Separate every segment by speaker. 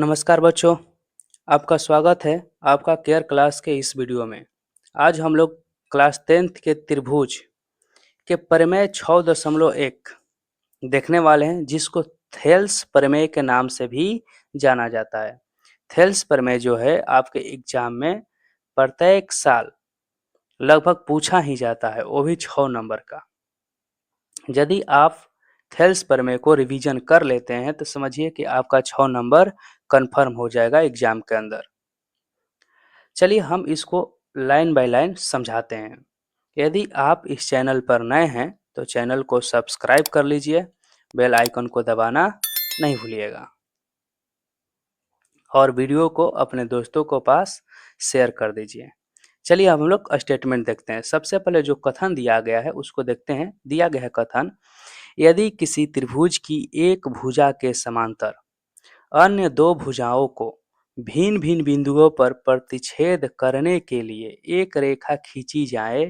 Speaker 1: नमस्कार बच्चों, आपका स्वागत है आपका केयर क्लास के इस वीडियो में। आज हम लोग क्लास 10th के त्रिभुज के प्रमेय 6.1 देखने वाले हैं, जिसको थेल्स प्रमेय के नाम से भी जाना जाता है। थेल्स प्रमेय जो है आपके एग्जाम में प्रत्येक साल लगभग पूछा ही जाता है, वो भी 6 नंबर का। यदि आप थेल्स प्रमेय को रिवीजन कर लेते हैं तो समझिए कि आपका 6 नंबर कंफर्म हो जाएगा एग्जाम के अंदर। चलिए हम इसको लाइन बाय लाइन समझाते हैं। यदि आप इस चैनल पर नए हैं तो चैनल को सब्सक्राइब कर लीजिए, बेल आइकन को दबाना नहीं भूलिएगा और वीडियो को अपने दोस्तों को पास शेयर कर दीजिए। चलिए अब हम लोग स्टेटमेंट देखते हैं। सबसे पहले जो कथन दिया गया है उसको देखते हैं। दिया गया है कथन, यदि किसी त्रिभुज की एक भुजा के समांतर अन्य दो भुजाओं को भिन्न भिन्न बिंदुओं पर प्रतिच्छेद करने के लिए एक रेखा खींची जाए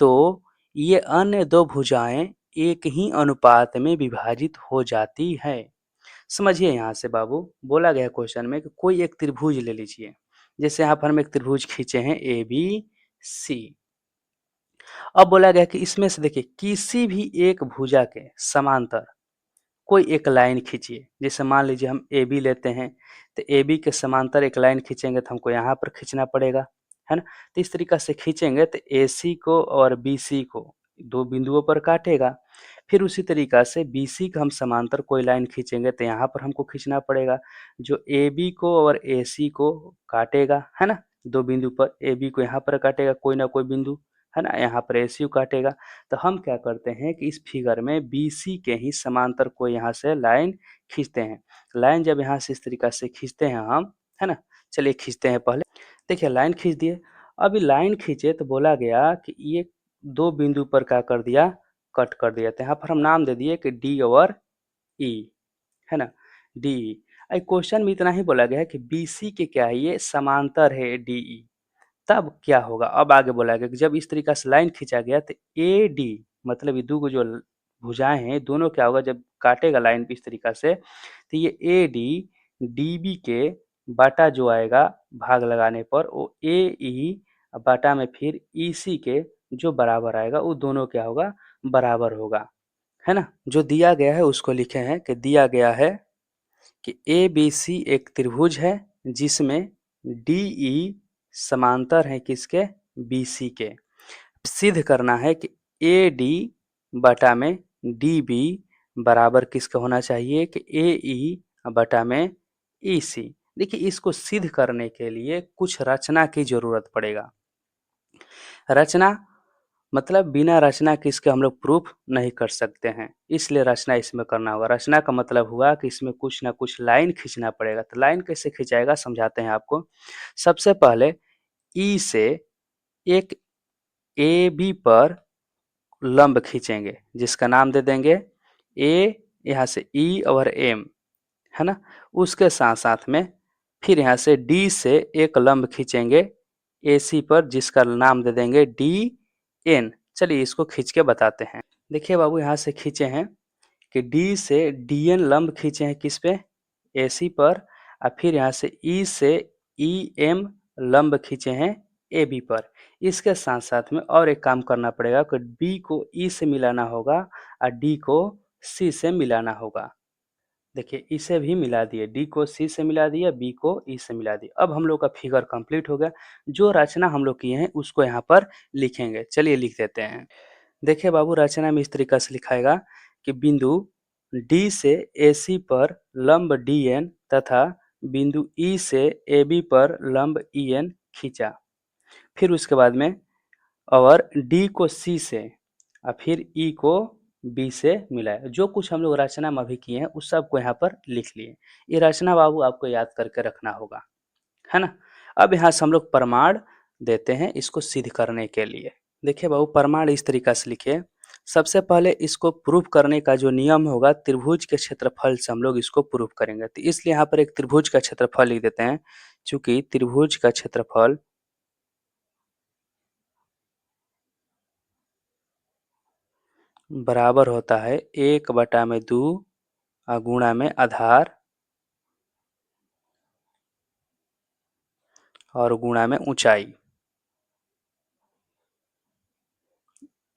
Speaker 1: तो ये अन्य दो भुजाएं एक ही अनुपात में विभाजित हो जाती है। समझिए यहाँ से बाबू, बोला गया क्वेश्चन में कि कोई एक त्रिभुज ले लीजिए। जैसे यहाँ पर हम एक त्रिभुज खींचे हैं ए बी सी। अब बोला गया कि इसमें से देखिए किसी भी एक भुजा के समांतर कोई एक लाइन खींचिए। जैसे मान लीजिए हम ए बी लेते हैं तो ए बी के समांतर एक लाइन खींचेंगे तो हमको यहाँ पर खींचना पड़ेगा, है ना। तो इस तरीका से खींचेंगे तो ए सी को और बी सी को दो बिंदुओं पर काटेगा। फिर उसी तरीका से बी सी का हम समांतर कोई लाइन खींचेंगे तो यहाँ पर हमको खींचना पड़ेगा, जो ए बी को और ए सी को काटेगा, है ना। दो बिंदु पर ए बी को यहाँ पर काटेगा कोई ना कोई बिंदु, है ना, यहाँ पर ए सी काटेगा। तो हम क्या करते हैं कि इस फिगर में बी सी के ही समांतर को यहाँ से लाइन खींचते हैं। लाइन जब यहाँ से इस तरीका से खींचते हैं हम, है ना। चलिए खींचते हैं पहले। देखिए लाइन खींच दिए। अभी लाइन खींचे तो बोला गया कि ये दो बिंदु पर क्या कर दिया, कट कर दिया। तो यहाँ पर हम नाम दे दिए कि डी और ई, है ना, डी ई। क्वेश्चन में इतना ही बोला गया है कि बी सी के क्या है, ये समांतर है डी ई। तब क्या होगा, अब आगे बोला गया कि जब इस तरीका से लाइन खींचा गया तो ए डी, मतलब ये दो जो भुजाएं हैं दोनों क्या होगा, जब काटेगा लाइन इस तरीका से तो ये ए डी डी बी के बाटा जो आएगा भाग लगाने पर वो ए ई बाटा में फिर ई सी के जो बराबर आएगा वो दोनों क्या होगा, बराबर होगा, है ना। जो दिया गया है उसको लिखे हैं कि दिया गया है कि ए बी सी एक त्रिभुज है जिसमें डी ई समांतर है किसके, बी सी के। सिद्ध करना है कि ए डी बटा में डी बी बराबर किसका होना चाहिए कि ए ई बटा में ई सी। देखिए इसको सिद्ध करने के लिए कुछ रचना की जरूरत पड़ेगा। रचना मतलब बिना रचना के इसके हम लोग प्रूफ नहीं कर सकते हैं, इसलिए रचना इसमें करना होगा। रचना का मतलब हुआ कि इसमें कुछ ना कुछ लाइन खींचना पड़ेगा। तो लाइन कैसे खींचाएगा समझाते हैं आपको। सबसे पहले ई से एक ए बी पर लंब खींचेंगे जिसका नाम दे देंगे ए, यहाँ से ई और एम, है ना। उसके साथ साथ में फिर यहाँ से डी से एक लंब खींचेंगे ए सी पर जिसका नाम दे देंगे डी एन। चलिए इसको खींच के बताते हैं। देखिए बाबू यहाँ से खींचे हैं कि डी से डी एन लंब खींचे हैं किस पे, ए सी पर। और फिर यहाँ से ई से ई एम लंब खींचे हैं ए बी पर। इसके साथ साथ में और एक काम करना पड़ेगा कि बी को ई से मिलाना होगा और डी को सी से मिलाना होगा। देखिए इसे भी मिला दिए, डी को सी से मिला दिया, बी को ई से मिला दिया। अब हम लोग का फिगर कंप्लीट हो गया। जो रचना हम लोग किए हैं उसको यहाँ पर लिखेंगे। चलिए लिख देते हैं। देखिए बाबू रचना में इस तरीका से लिखाएगा कि बिंदु डी से ए सी पर लंब डी एन तथा बिंदु ई से ए बी पर लंब ई एन खींचा। फिर उसके बाद में और डी को सी से और फिर ई को बी से मिलाया। जो कुछ हम लोग रचना में अभी किए हैं उस सब को यहाँ पर लिख लिए। ये रचना बाबू आपको याद करके रखना होगा, है ना। अब यहाँ से हम लोग प्रमाण देते हैं इसको सिद्ध करने के लिए। देखिए बाबू प्रमाण इस तरीका से लिखिए। सबसे पहले इसको प्रूफ करने का जो नियम होगा, त्रिभुज के क्षेत्रफल से हम लोग इसको प्रूफ करेंगे। तो इसलिए यहाँ पर एक त्रिभुज का क्षेत्रफल लिख देते हैं। चूंकि त्रिभुज का क्षेत्रफल बराबर होता है 1/2 गुणा में आधार और गुणा में ऊंचाई,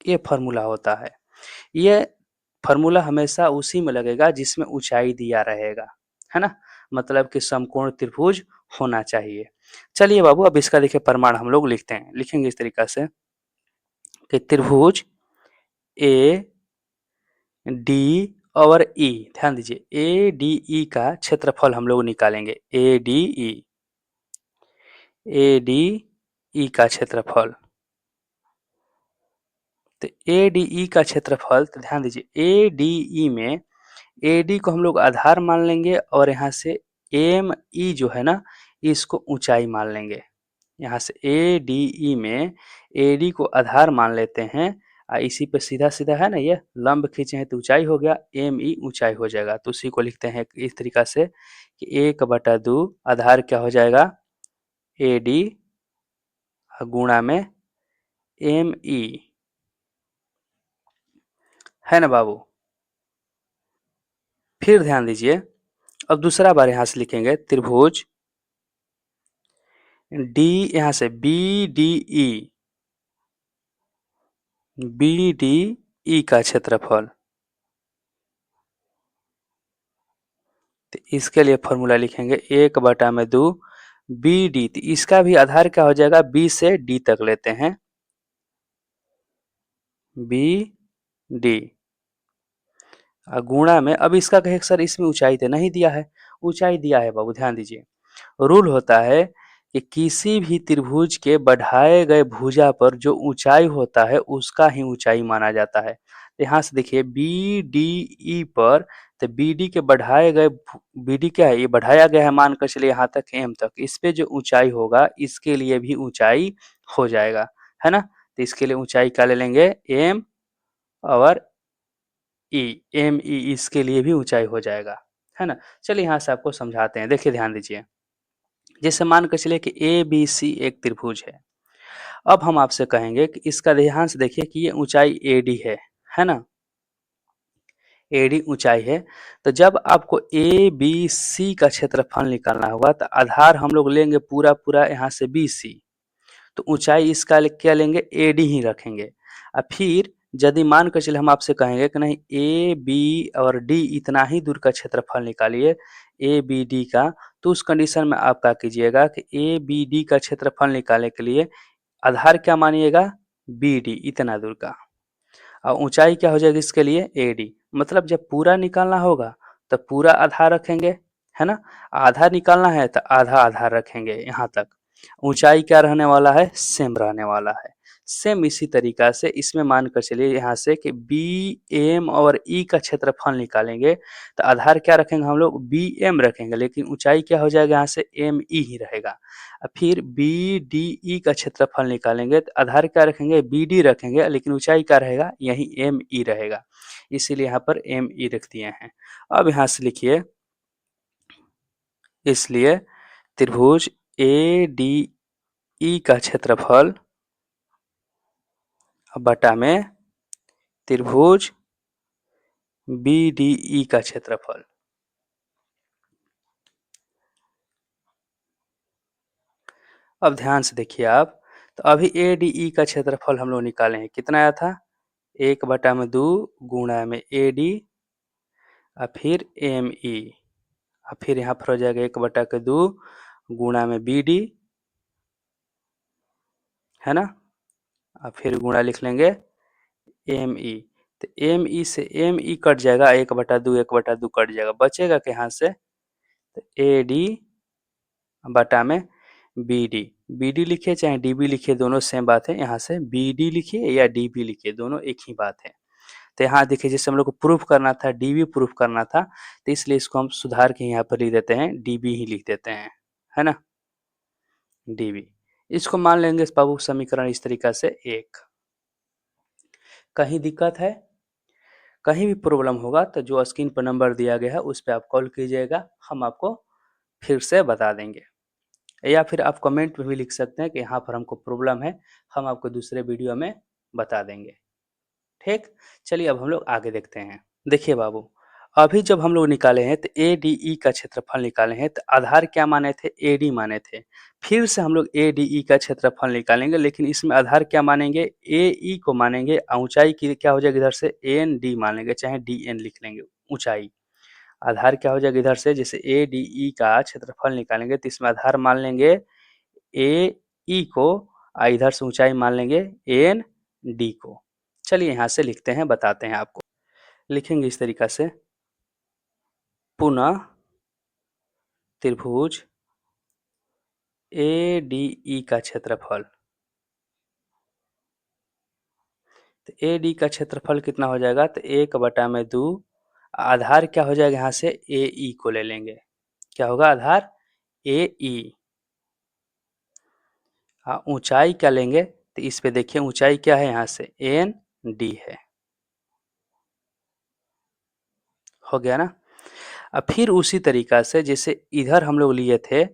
Speaker 1: ये फॉर्मूला होता है। ये फॉर्मूला हमेशा उसी में लगेगा जिसमें ऊंचाई दिया रहेगा, है ना, मतलब कि समकोण त्रिभुज होना चाहिए। चलिए बाबू, अब इसका देखिए प्रमाण हम लोग लिखते हैं, लिखेंगे इस तरीका से कि त्रिभुज ए डी और ई, ध्यान दीजिए ए डी ई का क्षेत्रफल हम लोग निकालेंगे, A D E, A D E का क्षेत्रफल। तो ए डी ई का क्षेत्रफल, तो ध्यान दीजिए ए डी ई में ए डी को हम लोग आधार मान लेंगे और यहाँ से एम ई जो है ना, इसको ऊंचाई मान लेंगे। यहाँ से ए डी ई में ए डी को आधार मान लेते हैं, इसी पे सीधा सीधा है ना, ये लंब खींचे हैं तो ऊंचाई हो गया, एम ई ऊंचाई हो जाएगा। तो उसी को लिखते हैं इस तरीका से कि 1/2 आधार क्या हो जाएगा, ए डी गुणा में एम ई, है ना बाबू। फिर ध्यान दीजिए, अब दूसरा बार यहाँ से लिखेंगे त्रिभुज डी, यहाँ से B D E, B D E का क्षेत्रफल। तो इसके लिए फॉर्मूला लिखेंगे 1/2 बी डी, तो इसका भी आधार क्या हो जाएगा, बी से डी तक लेते हैं, बी डी, गुणा में, अब इसका कहे सर इसमें ऊंचाई तो नहीं दिया है, ऊंचाई दिया है बाबू, ध्यान दीजिए। रूल होता है कि किसी भी त्रिभुज के बढ़ाए गए भुजा पर जो ऊंचाई होता है उसका ही ऊंचाई माना जाता है। तो यहाँ से देखिए बी डी ई पर, तो बी डी के बढ़ाए गए, बी डी क्या है, ये बढ़ाया गया है, मान कर चलिए यहाँ तक एम तक, इस पे जो ऊंचाई होगा इसके लिए भी ऊंचाई हो जाएगा, है ना। तो इसके लिए ऊंचाई क्या ले लेंगे, एम और ई, एम ई इसके लिए भी ऊंचाई हो जाएगा, है ना। चलिए यहाँ से आपको समझाते हैं, देखिए ध्यान दीजिए। जैसे मान कर चलिए कि ए बी सी एक त्रिभुज है। अब हम आपसे कहेंगे कि इसका ध्यान से देखिए कि ये ऊंचाई ए डी है ना, ए डी ऊंचाई है। तो जब आपको ए बी सी का क्षेत्रफल निकालना होगा तो आधार हम लोग लेंगे पूरा पूरा यहाँ से बी सी, तो ऊंचाई इसका क्या लेंगे, ए डी ही रखेंगे। और फिर यदि मान कर चले हम आपसे कहेंगे कि नहीं ए बी और डी इतना ही दूर का क्षेत्रफल निकालिए ए बी डी का, तो उस कंडीशन में आप क्या कीजिएगा कि ए बी डी का क्षेत्रफल निकालने के लिए आधार क्या मानिएगा, बी डी इतना दूर का, और ऊंचाई क्या हो जाएगी इसके लिए, ए डी। मतलब जब पूरा निकालना होगा तो पूरा आधार रखेंगे, है ना, आधा निकालना है तो आधा आधार रखेंगे यहाँ तक। ऊंचाई क्या रहने वाला है, सेम रहने वाला है। सेम इसी तरीका से इसमें मान कर चलिए यहाँ से कि बी एम और ई का क्षेत्रफल निकालेंगे तो आधार क्या रखेंगे हम लोग, बी एम रखेंगे, लेकिन ऊंचाई क्या हो जाएगा यहाँ से एम ई ही रहेगा। फिर बी डी ई का क्षेत्रफल निकालेंगे तो आधार क्या रखेंगे, बी डी रखेंगे, लेकिन ऊंचाई क्या रहेगा, यही एम ई रहेगा, इसीलिए यहाँ पर एम ई रख दिए हैं। अब यहाँ से लिखिए, इसलिए त्रिभुज ए डी ई का क्षेत्रफल बटा में त्रिभुज बी डी ई का क्षेत्रफल। अब ध्यान से देखिए आप, तो अभी ए डी ई का क्षेत्रफल हम लोग निकाले हैं, कितना आया था, 1/2 गुणा में ए डी और फिर एम ई, और फिर यहाँ पर हो जाएगा 1/2 गुणा में बी डी, है ना, और फिर गुणा लिख लेंगे एम ई। तो एम ई से एम ई कट जाएगा, 1/2 कट जाएगा, बचेगा कि यहाँ से, तो ए डी बटा में बी डी, बी डी लिखिए चाहे डी बी लिखिए दोनों सेम बात है, यहाँ से बी डी लिखिए या डी बी लिखिए दोनों एक ही बात है। तो यहाँ देखिए जैसे हम लोग को प्रूफ करना था, डी बी प्रूफ करना था, तो इसलिए इसको हम सुधार के यहाँ पर लिख देते हैं, डी बी ही लिख देते हैं, है ना, डी बी। इसको मान लेंगे बाबू समीकरण इस तरीका से एक। कहीं दिक्कत है, कहीं भी प्रॉब्लम होगा तो जो स्क्रीन पर नंबर दिया गया है उस पर आप कॉल कीजिएगा, हम आपको फिर से बता देंगे, या फिर आप कमेंट में भी लिख सकते हैं कि यहाँ पर हमको प्रॉब्लम है, हम आपको दूसरे वीडियो में बता देंगे। ठीक, चलिए अब हम लोग आगे देखते हैं। देखिए बाबू, अभी जब हम लोग निकाले हैं तो ADE का क्षेत्रफल निकाले हैं तो आधार क्या माने थे? AD माने थे। फिर से हम लोग ADE का क्षेत्रफल निकालेंगे, लेकिन इसमें आधार क्या मानेंगे? AE को मानेंगे। ऊंचाई की क्या हो जाएगी इधर से? AND मान लेंगे, चाहे DN लिख लेंगे ऊंचाई। आधार क्या हो जाएगा इधर से? जैसे ADE का क्षेत्रफल निकालेंगे तो इसमें आधार मान लेंगे AE को, इधर से ऊंचाई मान लेंगे AND को। चलिए यहाँ से लिखते हैं, बताते हैं आपको। लिखेंगे इस तरीका से, पुनः त्रिभुज ADE का क्षेत्रफल। तो AD का क्षेत्रफल कितना हो जाएगा? तो 1/2। आधार क्या हो जाएगा? यहाँ से AE को ले लेंगे। क्या होगा आधार? AE। हाँ, ऊंचाई क्या लेंगे? तो इस पे देखिए ऊंचाई क्या है, यहाँ से AND है। हो गया ना? अब फिर उसी तरीका से जैसे इधर हम लोग लिए थे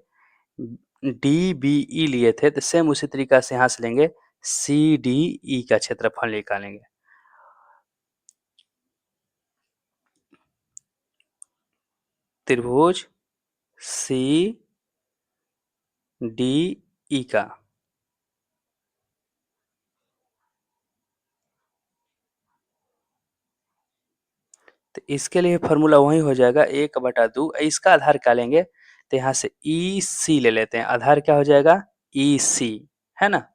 Speaker 1: DBE लिए थे, तो सेम उसी तरीका से यहाँ से लेंगे CDE का क्षेत्रफल निकालेंगे। त्रिभुज CDE का तो इसके लिए फॉर्मूला वही हो जाएगा 1/2। इसका आधार क्या लेंगे? तो यहाँ से EC ले लेते हैं। आधार क्या हो जाएगा? EC, है ना?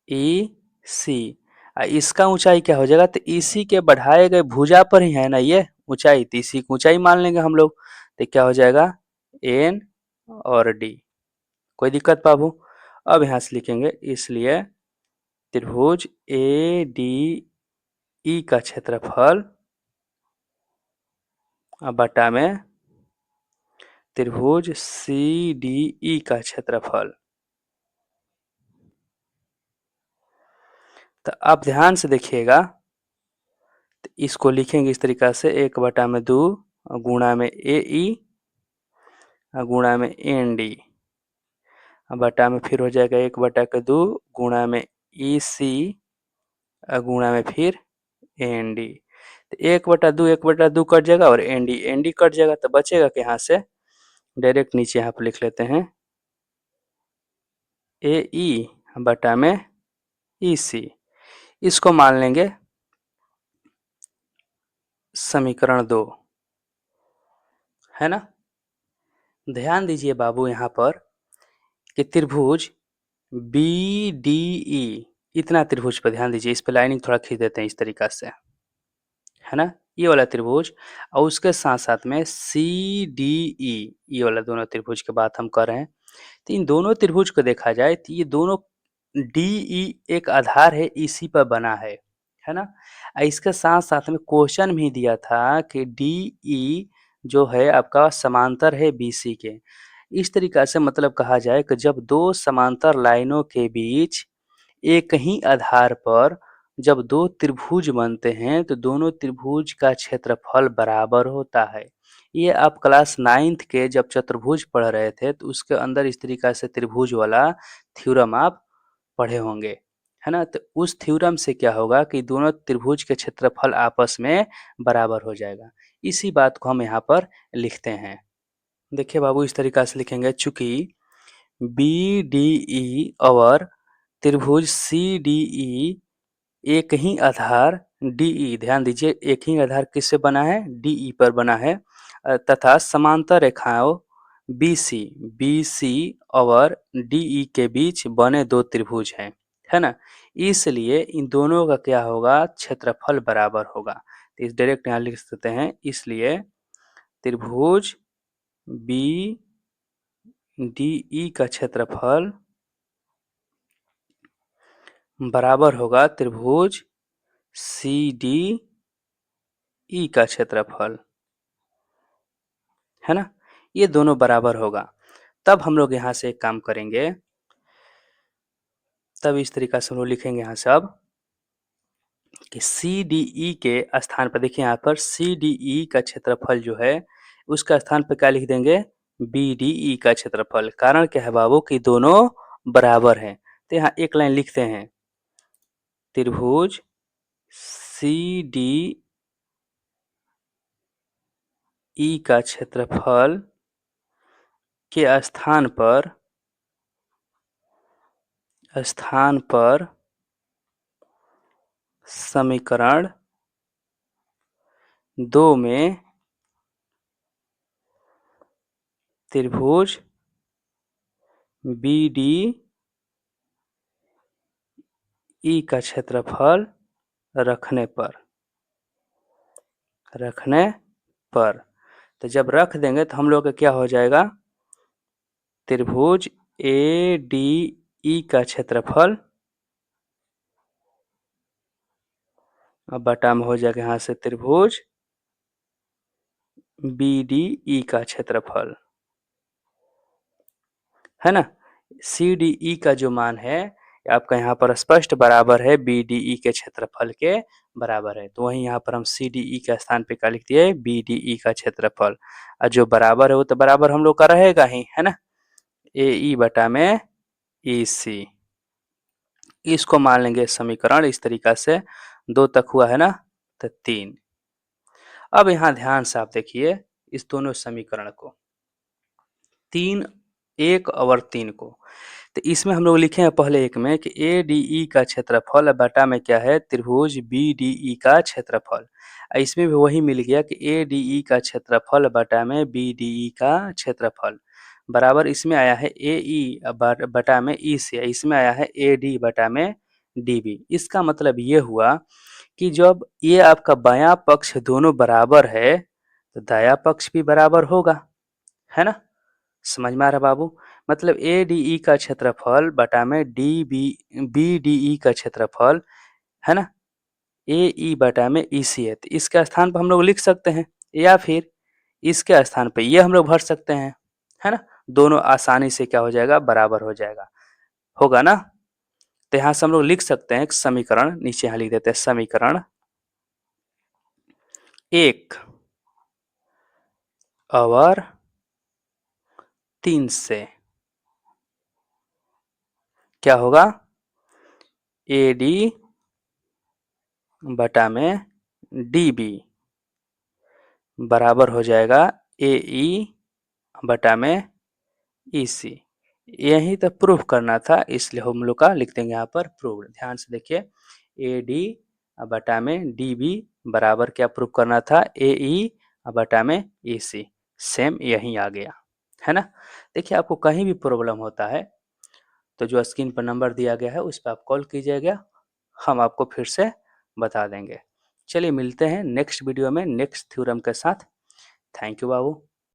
Speaker 1: EC। इसका ऊंचाई क्या हो जाएगा? तो EC के बढ़ाए गए भुजा पर ही है ना ये ऊंचाई, तो इसी की ऊंचाई मान लेंगे हम लोग। तो क्या हो जाएगा? N और D। कोई दिक्कत बाबू? अब यहाँ से लिखेंगे, इसलिए त्रिभुज ADE का क्षेत्रफल बटा में त्रिभुज CDE का क्षेत्रफल। तो आप ध्यान से देखिएगा, तो इसको लिखेंगे इस तरीका से 1/2 गुणा में AE गुणा में ND बटा में फिर हो जाएगा 1/2 गुणा में EC गुणा में फिर ND। तो 1/2 कट जाएगा और ND कट जाएगा, तो बचेगा कि यहाँ से डायरेक्ट नीचे यहाँ पर लिख लेते हैं AE बटा में EC। इसको मान लेंगे समीकरण 2, है ना? ध्यान दीजिए बाबू यहाँ पर कि त्रिभुज BDE, इतना त्रिभुज पर ध्यान दीजिए। इस पे लाइनिंग थोड़ा खींच देते हैं इस तरीका से, है ना? ये वाला त्रिभुज और उसके साथ साथ में CDE, ये वाला दोनों त्रिभुज की बात हम कर रहे हैं। तो इन दोनों त्रिभुज को देखा जाए तो ये दोनों DE एक आधार है, इसी पर बना है ना? इसके साथ साथ में क्वेश्चन भी दिया था कि DE जो है आपका समांतर है BC के। इस तरीका से मतलब कहा जाए कि जब दो समांतर लाइनों के बीच एक ही आधार पर जब दो त्रिभुज बनते हैं तो दोनों त्रिभुज का क्षेत्रफल बराबर होता है। ये आप क्लास 9th के जब चतुर्भुज पढ़ रहे थे तो उसके अंदर इस तरीका से त्रिभुज वाला थ्योरम आप पढ़े होंगे, है ना? तो उस थ्योरम से क्या होगा कि दोनों त्रिभुज के क्षेत्रफल आपस में बराबर हो जाएगा। इसी बात को हम यहाँ पर लिखते हैं। देखिए बाबू, इस तरीका से लिखेंगे, चूंकि BDE और त्रिभुज CDE एक ही आधार DE, ध्यान दीजिए एक ही आधार किससे बना है? DE पर बना है, तथा समांतर रेखाओं BC और DE के बीच बने दो त्रिभुज हैं, है ना? इसलिए इन दोनों का क्या होगा? क्षेत्रफल बराबर होगा। तो इस डायरेक्ट यहाँ लिख सकते हैं, इसलिए त्रिभुज BDE का क्षेत्रफल बराबर होगा त्रिभुज CDE का क्षेत्रफल, है ना? ये दोनों बराबर होगा। तब हम लोग यहाँ से एक काम करेंगे, तब इस तरीका से हम लोग लिखेंगे यहाँ से अब कि CDE के स्थान पर देखिए, यहाँ पर CDE का क्षेत्रफल जो है उसका स्थान पर क्या लिख देंगे? BDE का क्षेत्रफल। कारण क्या है बाबू कि दोनों बराबर हैं। तो यहाँ एक लाइन लिखते हैं, त्रिभुज CDE ई का क्षेत्रफल के स्थान पर समीकरण 2 में त्रिभुज BD ई का क्षेत्रफल रखने पर तो जब रख देंगे तो हम लोग का क्या हो जाएगा, त्रिभुज ADE का क्षेत्रफल अब बटा में हो जाएगा यहाँ से त्रिभुज BDE का क्षेत्रफल, है ना। CDE का जो मान है आपका यहाँ पर स्पष्ट बराबर है BDE के क्षेत्रफल के बराबर है, तो वहीं यहाँ पर हम CDE के स्थान पे क्या लिख दिए, BDE का क्षेत्रफल। और जो बराबर है वो तो बराबर हम लोग का रहेगा ही, है ना। AE बटा में EC, इसको मान लेंगे समीकरण इस तरीका से 2 तक हुआ है ना, तो 3। अब यहाँ ध्यान से आप देखिए इस दोनों समीकरण को, 3 1 और 3 को, तो इसमें हम लोग लिखे हैं पहले एक में कि ADE का क्षेत्रफल बटा में क्या है, त्रिभुज BDE का क्षेत्रफल। इसमें भी वही मिल गया कि ADE का क्षेत्रफल बटा में BDE का क्षेत्रफल बराबर इसमें आया है AE बटा में EC, इसमें आया है AD बटा में DB। इसका मतलब ये हुआ कि जब ये आपका बायां पक्ष दोनों बराबर है तो दायां पक्ष भी बराबर होगा, है ना। समझ में आ रहा बाबू, मतलब ADE का क्षेत्रफल बटा में BDE का क्षेत्रफल, है ना, AE बटा में EC है, तो इसके स्थान पर हम लोग लिख सकते हैं या फिर इसके स्थान पे ये हम लोग भर सकते हैं, है ना। दोनों आसानी से क्या हो जाएगा, बराबर हो जाएगा, होगा ना। तो यहाँ से हम लोग लिख सकते हैं समीकरण, नीचे यहाँ लिख देते हैं समीकरण 1 और 3 से क्या होगा, AD बटा में DB बराबर हो जाएगा AE बटा में EC। यही तो प्रूफ करना था, इसलिए हम लोग का लिख देंगे यहाँ पर प्रूफ। ध्यान से देखिए, AD बटा में DB बराबर क्या प्रूफ करना था, AE बटा में EC, सेम यही आ गया, है ना। देखिए आपको कहीं भी प्रॉब्लम होता है तो जो स्क्रीन पर नंबर दिया गया है उस पर आप कॉल कीजिएगा, हम आपको फिर से बता देंगे। चलिए मिलते हैं नेक्स्ट वीडियो में नेक्स्ट थ्योरम के साथ। Thank you Babu.